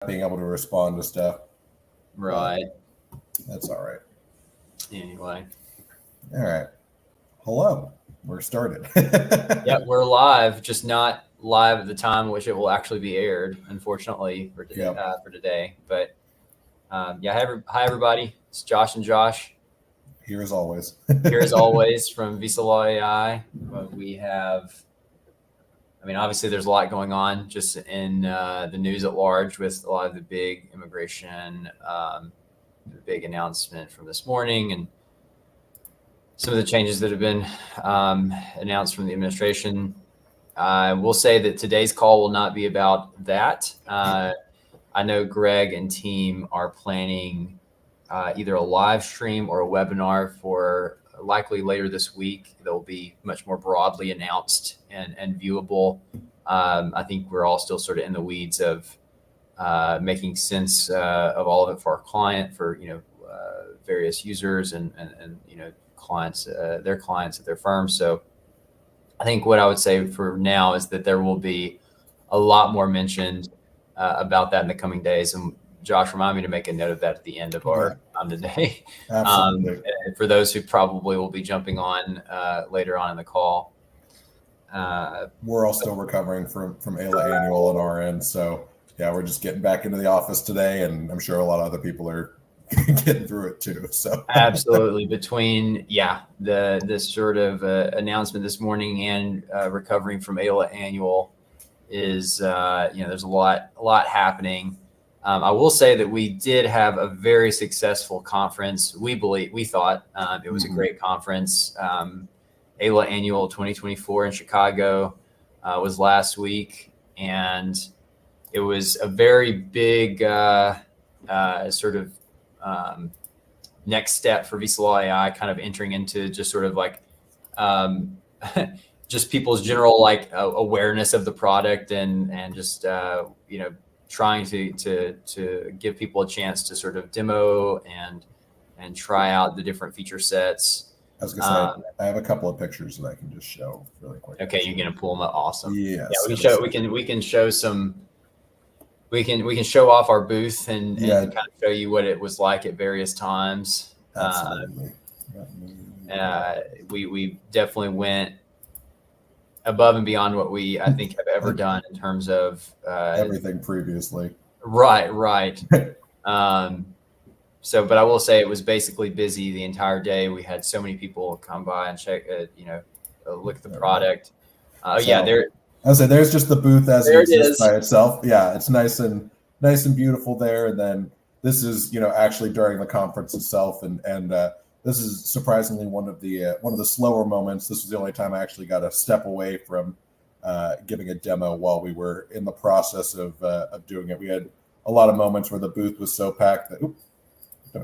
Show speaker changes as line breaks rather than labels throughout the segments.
being able to respond to stuff.
Right.
That's all right.
Anyway.
All right. Hello. We're started.
Yep, we're live, just not live at the time in which it will actually be aired, unfortunately, for today. But hi everybody. It's Josh and Josh.
Here as always.
Here as always from Visa Law AI. We have, obviously there's a lot going on just in the news at large with a lot of the big immigration, the big announcement from this morning and some of the changes that have been announced from the administration. We'll say that today's call will not be about that. I know Greg and team are planning either a live stream or a webinar for likely later this week. They'll be much more broadly announced and viewable. I think we're all still sort of in the weeds of making sense of all of it for our client, for various users and clients, their clients at their firms. So I think what I would say for now is that there will be a lot more mentioned about that in the coming days. And Josh, remind me to make a note of that at the end of our time today.
Absolutely.
For those who probably will be jumping on later on in the call.
We're all still recovering from AILA annual on our end. So yeah, we're just getting back into the office today, and I'm sure a lot of other people are getting through it too. So
absolutely, between this sort of announcement this morning and recovering from AILA annual is there's a lot happening. I will say that we did have a very successful conference. We thought it was a great conference. AILA annual 2024 in Chicago was last week, and it was a very big sort of next step for Visa Law AI, kind of entering into just sort of like just people's general awareness of the product and just trying to give people a chance to sort of demo and try out the different feature sets.
I was gonna say I have a couple of pictures that I can just show really quick.
Okay, you're gonna pull them up. Awesome.
Yes.
Yeah, we can show some. We can show off our booth and kind of show you what it was like at various times.
Absolutely.
We definitely went above and beyond what we, I think, have ever done in terms of
everything previously.
Right. But I will say it was basically busy the entire day. We had so many people come by and check, look at the product. There.
I say there's just the booth as it exists by itself. Yeah, it's nice and beautiful there. And then this is actually during the conference itself, and this is surprisingly one of the slower moments. This was the only time I actually got a step away from giving a demo while we were in the process of doing it. We had a lot of moments where the booth was so packed that don't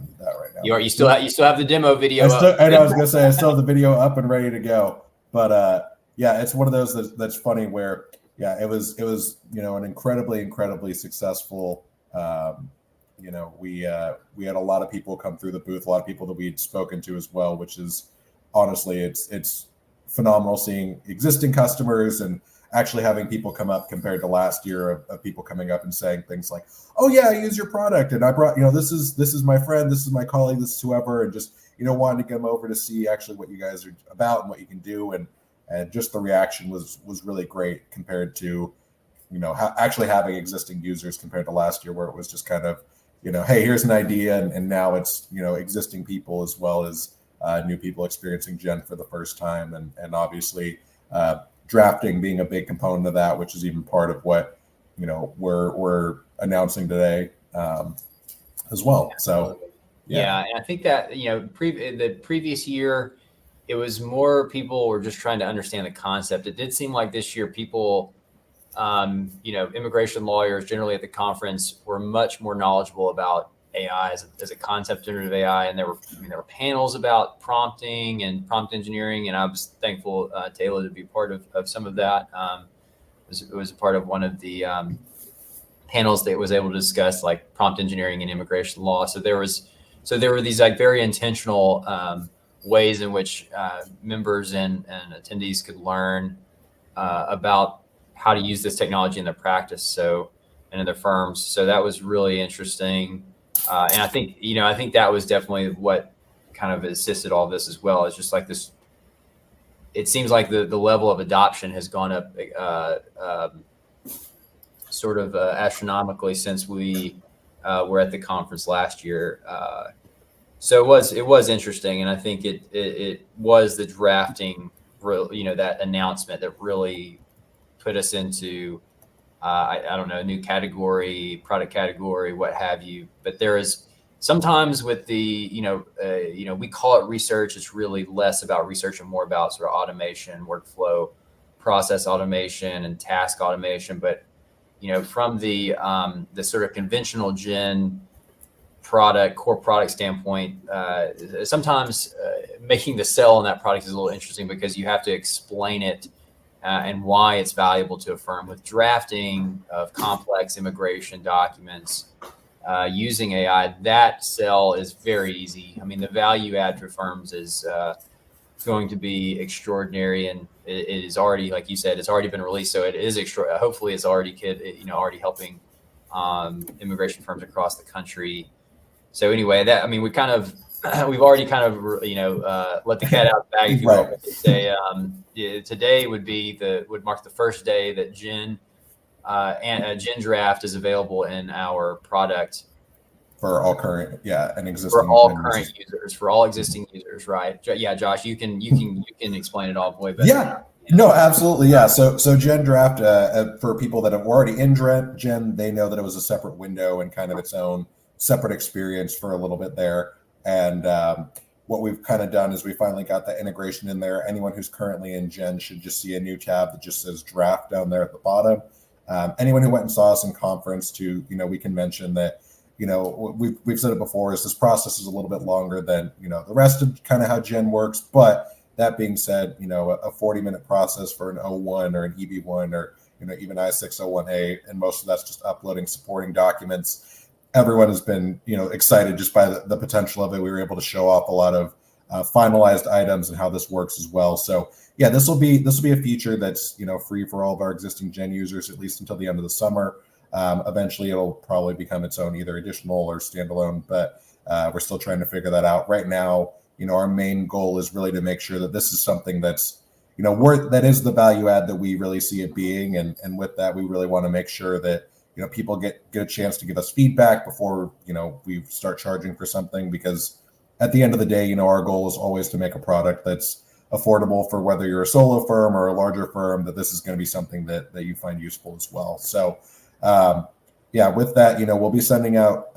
need that right now.
You still have the demo video.
I was gonna say I still have the video up and ready to go, but. Yeah, it's one of those that's funny where, it was an incredibly successful. We had a lot of people come through the booth, a lot of people that we'd spoken to as well, which is honestly it's phenomenal seeing existing customers and actually having people come up compared to last year of people coming up and saying things like, "Oh yeah, I use your product, and I brought this is my friend, this is my colleague, this is whoever," and just wanting to come over to see actually what you guys are about and what you can do and just the reaction was really great compared to, actually having existing users compared to last year where it was just kind of, hey, here's an idea. And now it's, existing people as well as new people experiencing Gen for the first time. And obviously drafting being a big component of that, which is even part of what, we're announcing today as well. So,
yeah. And I think that, the previous year, it was more people were just trying to understand the concept. It did seem like this year people, immigration lawyers generally at the conference were much more knowledgeable about AI as a concept, generative AI. And there were panels about prompting and prompt engineering. And I was thankful, Taylor, to be part of some of that. It was a part of one of the panels that was able to discuss like prompt engineering and immigration law. So there were these like very intentional ways in which members and attendees could learn about how to use this technology in their practice. So and in their firms. So that was really interesting. And I think that was definitely what kind of assisted all of this as well. It's just like this. It seems like the level of adoption has gone up sort of astronomically since we were at the conference last year. So it was interesting, and I think it was the drafting, that announcement that really put us into I don't know, new category, product category, what have you. But there is sometimes with the we call it research. It's really less about research and more about sort of automation, workflow, process automation, and task automation. But from the sort of conventional gen core product standpoint, sometimes making the sell on that product is a little interesting because you have to explain it and why it's valuable to a firm. With drafting of complex immigration documents using AI, that sell is very easy. I mean, the value add for firms is going to be extraordinary, and it is already, like you said, it's already been released, so it is extra. Hopefully, it's already already helping immigration firms across the country. So anyway, we've already kind of let the cat out of the bag, if you will. Say today would mark the first day that Gen Draft is available in our product
for all current and existing
for all current users, for all existing users, right? Yeah, Josh, you can explain it all, boy. But
no, absolutely, yeah. So Gen Draft for people that have already in Gen, they know that it was a separate window and kind of its own separate experience for a little bit there. And what we've kind of done is we finally got that integration in there. Anyone who's currently in Gen should just see a new tab that just says Draft down there at the bottom. Anyone who went and saw us in conference we can mention that, we've said it before, is this process is a little bit longer than, the rest of kind of how Gen works. But that being said, a 40-minute process for an O1 or an EB1 or, even I-601A, and most of that's just uploading supporting documents. Everyone has been, excited just by the potential of it. We were able to show off a lot of finalized items and how this works as well. So yeah, this will be a feature that's free for all of our existing Gen users, at least until the end of the summer. Eventually, it'll probably become its own either additional or standalone, but we're still trying to figure that out. Right now, our main goal is really to make sure that this is something that's that is the value add that we really see it being, and with that, we really want to make sure that people get a chance to give us feedback before, we start charging for something, because at the end of the day, our goal is always to make a product that's affordable for whether you're a solo firm or a larger firm, that this is going to be something that you find useful as well. So, with that, we'll be sending out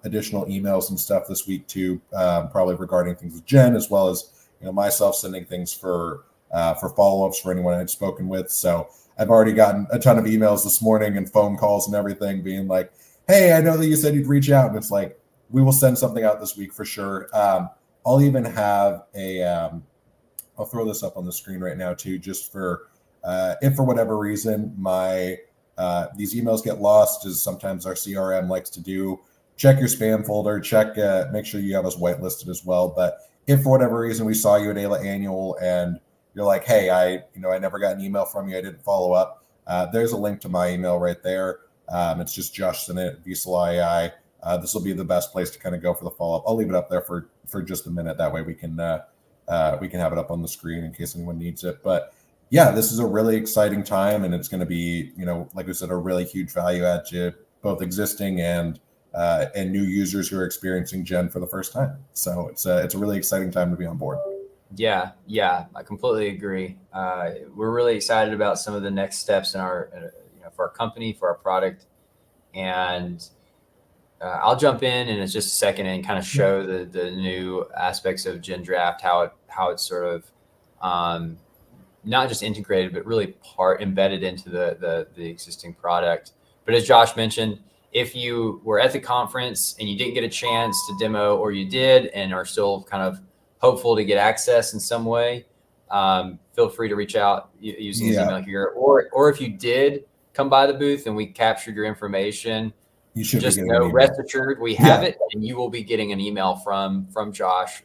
additional emails and stuff this week too, probably regarding things with Gen, as well as, myself sending things for follow-ups for anyone I'd spoken with. So I've already gotten a ton of emails this morning and phone calls and everything being like, hey, I know that you said you'd reach out. And it's like, we will send something out this week for sure. I'll even have I'll throw this up on the screen right now too, just for, if for whatever reason, these emails get lost, as sometimes our CRM likes to do. Check your spam folder, make sure you have us whitelisted as well. But if for whatever reason we saw you at AILA Annual and you're like, hey, I never got an email from you, I didn't follow up, there's a link to my email right there. It's just Josh Sinnott at VisaLaw AI. This will be the best place to kind of go for the follow-up. I'll leave it up there for just a minute. That way we can have it up on the screen in case anyone needs it. But yeah, this is a really exciting time, and it's going to be, like we said, a really huge value add to both existing and new users who are experiencing Gen for the first time. So it's a really exciting time to be on board.
Yeah, I completely agree. We're really excited about some of the next steps in our, for our company, for our product, and I'll jump in just a second and kind of show the new aspects of Gen Draft, how it's sort of not just integrated, but really embedded into the existing product. But as Josh mentioned, if you were at the conference and you didn't get a chance to demo, or you did and are still kind of hopeful to get access in some way, feel free to reach out using his email here. Or if you did come by the booth and we captured your information,
you should
just know, rest assured, we have it, and you will be getting an email from Josh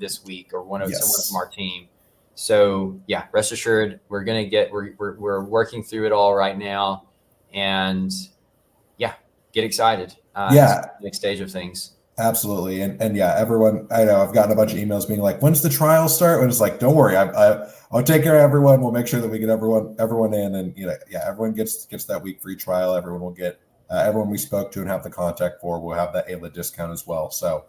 this week, or someone from our team. So yeah, rest assured, we're working through it all right now, and get excited.
Yeah.
It's the next stage of things.
Absolutely. And yeah, everyone, I know I've gotten a bunch of emails being like, when's the trial start? And it's like, don't worry. I'll take care of everyone. We'll make sure that we get everyone in, and, you know, yeah, everyone gets that week free trial. Everyone will get, everyone we spoke to and have the contact for will have that AILA discount as well. So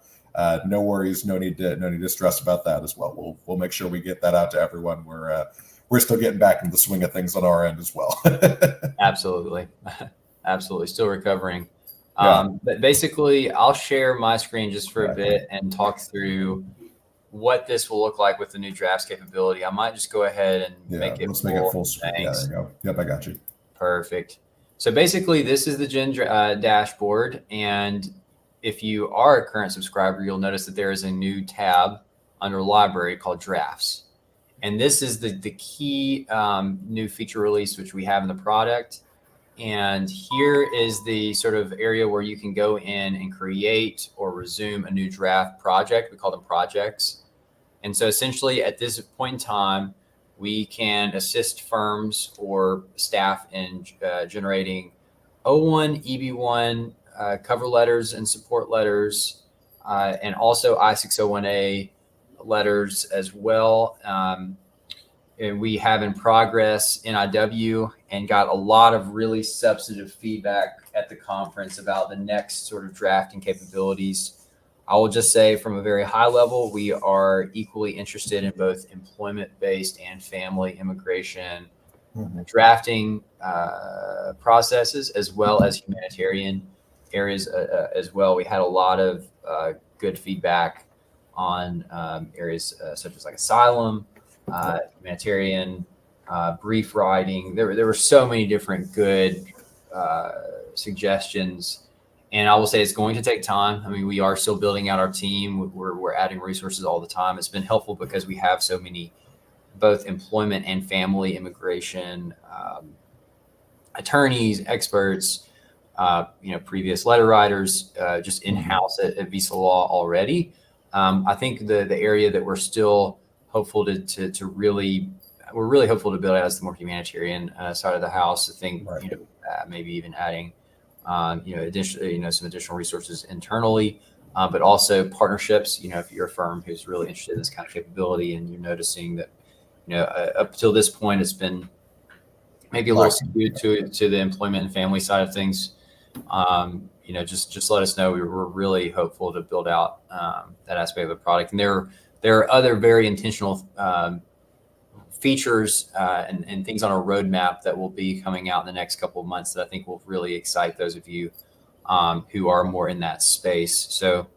no worries. No need to stress about that as well. We'll make sure we get that out to everyone. We're still getting back into the swing of things on our end as well.
Absolutely. Absolutely. Still recovering.
Yeah.
But basically, I'll share my screen just for a bit and talk through what this will look like with the new drafts capability. I might just go ahead and make it
let's make it full screen. Yeah, there you go. Yep, I got you.
Perfect. So basically, this is the Gen dashboard. And if you are a current subscriber, you'll notice that there is a new tab under library called drafts. And this is the key new feature release, which we have in the product. And here is the sort of area where you can go in and create or resume a new draft project. We call them projects. And so essentially at this point in time, we can assist firms or staff in generating O1, EB1 cover letters and support letters, and also I-601A letters as well. And we have in progress NIW, and got a lot of really substantive feedback at the conference about the next sort of drafting capabilities. I will just say from a very high level, we are equally interested in both employment-based and family immigration drafting processes, as well as humanitarian areas as well. We had a lot of good feedback on areas such as like asylum, humanitarian, brief writing. There were so many different good suggestions, and I will say it's going to take time. I mean, we are still building out our team. We're adding resources all the time. It's been helpful because we have so many, both employment and family immigration attorneys, experts, previous letter writers, just in-house at Visa Law already. I think the area that we're still hopeful we're really hopeful to build out is the more humanitarian side of the house. I think, maybe even adding, additional, some additional resources internally, but also partnerships. If you're a firm who's really interested in this kind of capability and you're noticing that, up till this point, it's been maybe a little skewed to the employment and family side of things. Just let us know. We're really hopeful to build out that aspect of the product. And there are other very intentional features and things on our roadmap that will be coming out in the next couple of months that I think will really excite those of you who are more in that space. So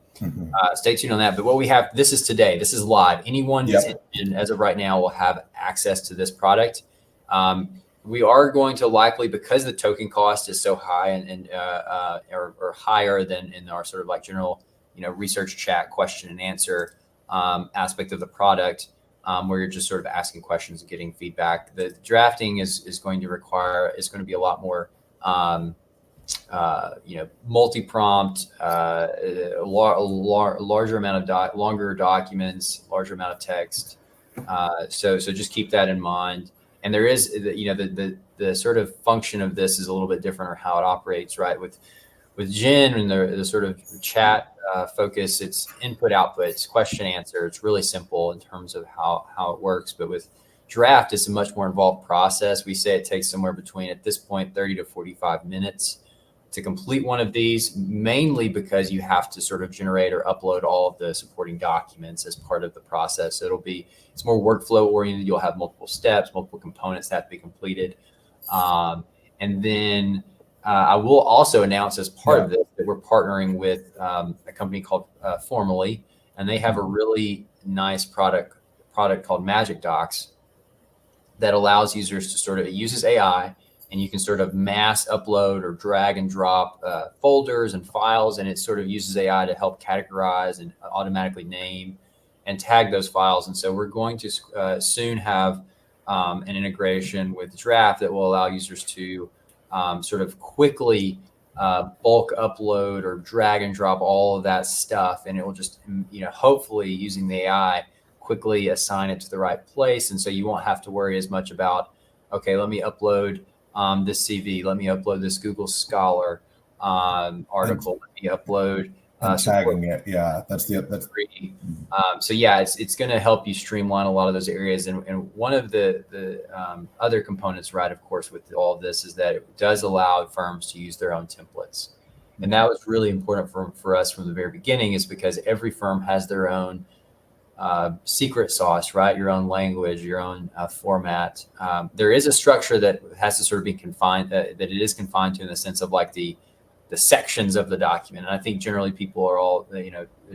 stay tuned on that. But what we have, this is today. This is live. Anyone who's interested, as of right now, will have access to this product. We are going to likely, because the token cost is so high or higher than in our sort of like general, research chat question and answer aspect of the product, where you're just sort of asking questions and getting feedback. The drafting is going to be a lot more, multi-prompt, larger amount of longer documents, larger amount of text. So just keep that in mind. And there is, the sort of function of this is a little bit different, or how it operates, right? With Gen and the sort of chat focus, it's input, output, it's question, answer. It's really simple in terms of how it works. But with draft, it's a much more involved process. We say it takes somewhere between, at this point, 30 to 45 minutes to complete one of these, mainly because you have to sort of generate or upload all of the supporting documents as part of the process. So it's more workflow oriented. You'll have multiple steps, multiple components that have to be completed. And then I will also announce, as part of this, that we're partnering with a company called Formally, and they have a really nice product called Magic Docs that allows users to it uses AI, and you can sort of mass upload or drag and drop folders and files, and it sort of uses AI to help categorize and automatically name and tag those files. And so we're going to soon have an integration with Draft that will allow users to sort of quickly bulk upload or drag and drop all of that stuff. And it will just, hopefully using the AI, quickly assign it to the right place. And so you won't have to worry as much about, okay, let me upload this CV, let me upload this Google Scholar, let me upload this article that you upload.
And tagging it. Yeah, that's
free. So yeah, it's going to help you streamline a lot of those areas. And one of the other components, right, of course, with all of this is that it does allow firms to use their own templates. And that was really important for us from the very beginning, is because every firm has their own secret sauce, right? Your own language, your own format. There is a structure that has to sort of be confined, that it is confined to, in the sense of like the sections of the document. And I think generally people are all,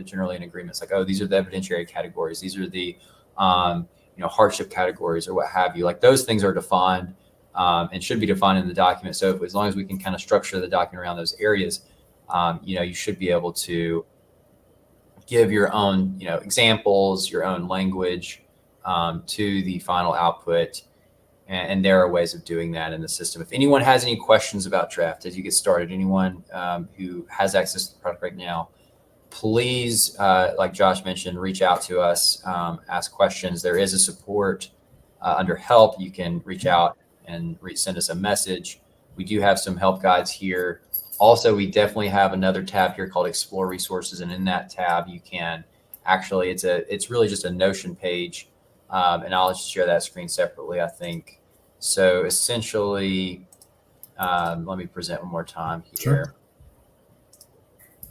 generally in agreement. It's like, oh, these are the evidentiary categories. These are the, hardship categories or what have you. Like those things are defined and should be defined in the document. So as long as we can kind of structure the document around those areas, you should be able to give your own, examples, your own language to the final output. And there are ways of doing that in the system. If anyone has any questions about draft as you get started, anyone who has access to the product right now, please, like Josh mentioned, reach out to us, ask questions. There is a support under help. You can reach out and send us a message. We do have some help guides here. Also, we definitely have another tab here called Explore Resources. And in that tab, you can actually, it's really just a Notion page. And I'll just share that screen separately, I think. So essentially, let me present one more time here.
Sure.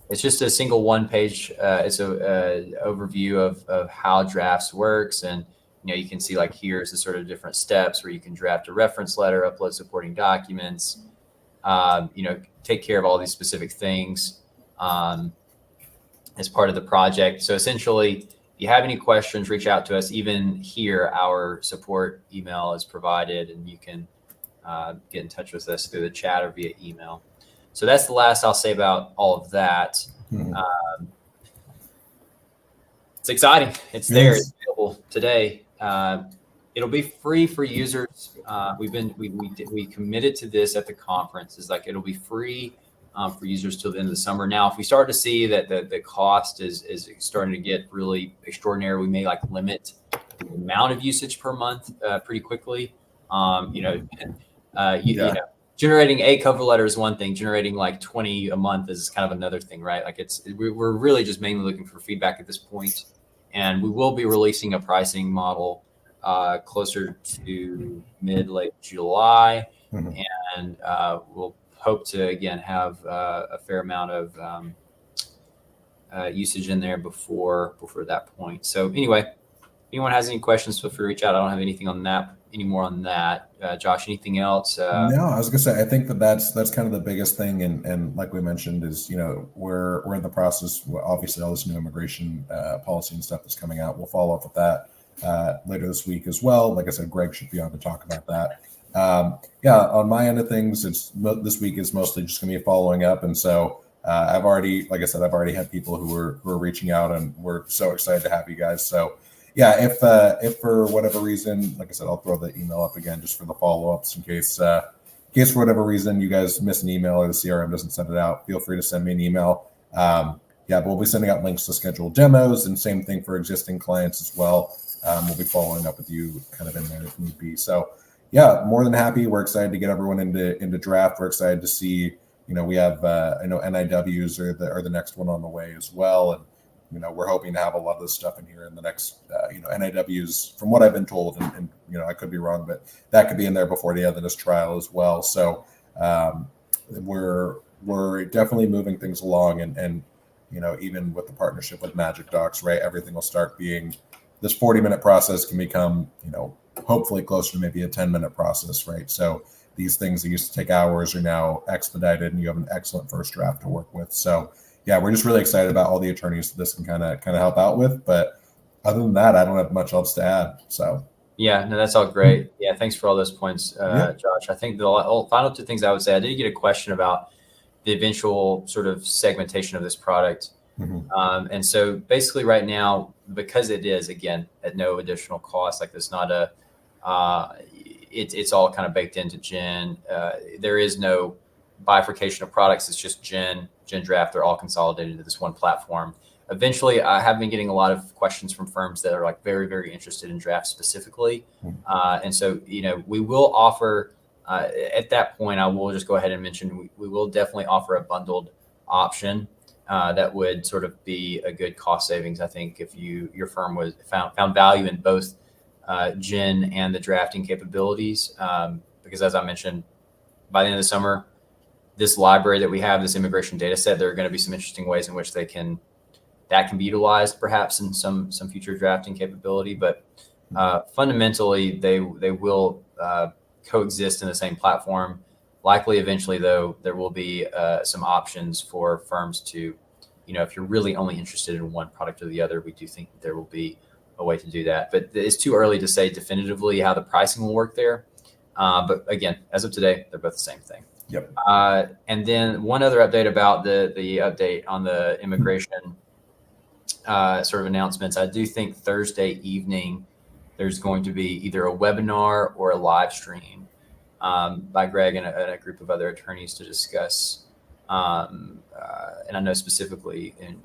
It's just a single one-page. It's a overview of how drafts works, and you can see like here's the sort of different steps where you can draft a reference letter, upload supporting documents, take care of all these specific things as part of the project. So essentially, if you have any questions, reach out to us. Even here, our support email is provided, and you can get in touch with us through the chat or via email. So that's the last I'll say about all of that. Mm-hmm. It's exciting. It's there. It's available today. It'll be free for users. We committed to this at the conference. Is like it'll be free for users till the end of the summer. Now, if we start to see that the cost is starting to get really extraordinary, we may like limit the amount of usage per month pretty quickly. Generating a cover letter is one thing. Generating like 20 a month is kind of another thing, right? Like we're really just mainly looking for feedback at this point, and we will be releasing a pricing model closer to late July, mm-hmm. and we'll hope to again have a fair amount of usage in there before that point. So anyway, if anyone has any questions, feel free to reach out. I don't have anything on that anymore on that. Josh, anything else?
No, I was gonna say, I think that's kind of the biggest thing. And like we mentioned is, we're in the process, obviously all this new immigration policy and stuff that's coming out. We'll follow up with that later this week as well. Like I said, Greg should be on to talk about that. On my end of things, this week is mostly just gonna be following up. And so I've already had people who are reaching out, and we're so excited to have you guys. So yeah, if for whatever reason, like I said, I'll throw the email up again just for the follow-ups in case for whatever reason you guys miss an email or the CRM doesn't send it out. Feel free to send me an email. But we'll be sending out links to scheduled demos, and same thing for existing clients as well. We'll be following up with you kind of in there if need be. So yeah, more than happy. We're excited to get everyone into draft. We're excited to see, we have I know NIWs are the next one on the way as well, and we're hoping to have a lot of this stuff in here in the next, NIWs, from what I've been told, and I could be wrong, but that could be in there before the end of this trial as well. So we're definitely moving things along, and even with the partnership with Magic Docs, right, everything will start being, this 40-minute process can become, hopefully closer to maybe a 10-minute process, right? So these things that used to take hours are now expedited, and you have an excellent first draft to work with. So yeah, we're just really excited about all the attorneys that this can kind of help out with. But other than that, I don't have much else to add. So
yeah, no, that's all great. Yeah, thanks for all those points, Josh. I think the final two things I would say, I did get a question about the eventual sort of segmentation of this product. Mm-hmm. And so basically right now, because it is, again, at no additional cost, like there's not it's all kind of baked into Gen. There is no bifurcation of products. It's just Gen Draft. They're all consolidated into this one platform. Eventually, I have been getting a lot of questions from firms that are like very, very interested in draft specifically. And so, we will offer At that point, I will just go ahead and mention we will definitely offer a bundled option that would sort of be a good cost savings. I think if your firm was found value in both Gen and the drafting capabilities, because as I mentioned, by the end of the summer, this library that we have, this immigration data set, there are going to be some interesting ways in which that can be utilized perhaps in some future drafting capability. But fundamentally, they will coexist in the same platform. Likely, eventually, though, there will be some options for firms to, if you're really only interested in one product or the other, we do think there will be a way to do that. But it's too early to say definitively how the pricing will work there. But again, as of today, they're both the same thing.
Yep.
And then one other update about the update on the immigration sort of announcements. I do think Thursday evening there's going to be either a webinar or a live stream by Greg and a group of other attorneys to discuss. And I know specifically in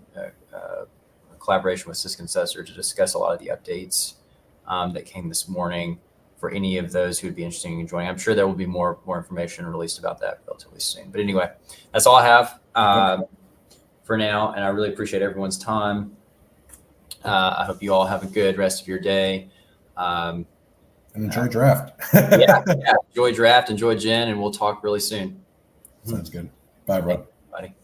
collaboration with Cisco and Sussor to discuss a lot of the updates that came this morning for any of those who would be interested in joining. I'm sure there will be more information released about that relatively soon. But anyway, that's all I have for now. And I really appreciate everyone's time. I hope you all have a good rest of your day.
And enjoy draft.
yeah, enjoy draft, enjoy Gen, and we'll talk really soon.
Sounds good. Bye, bro.
Bye.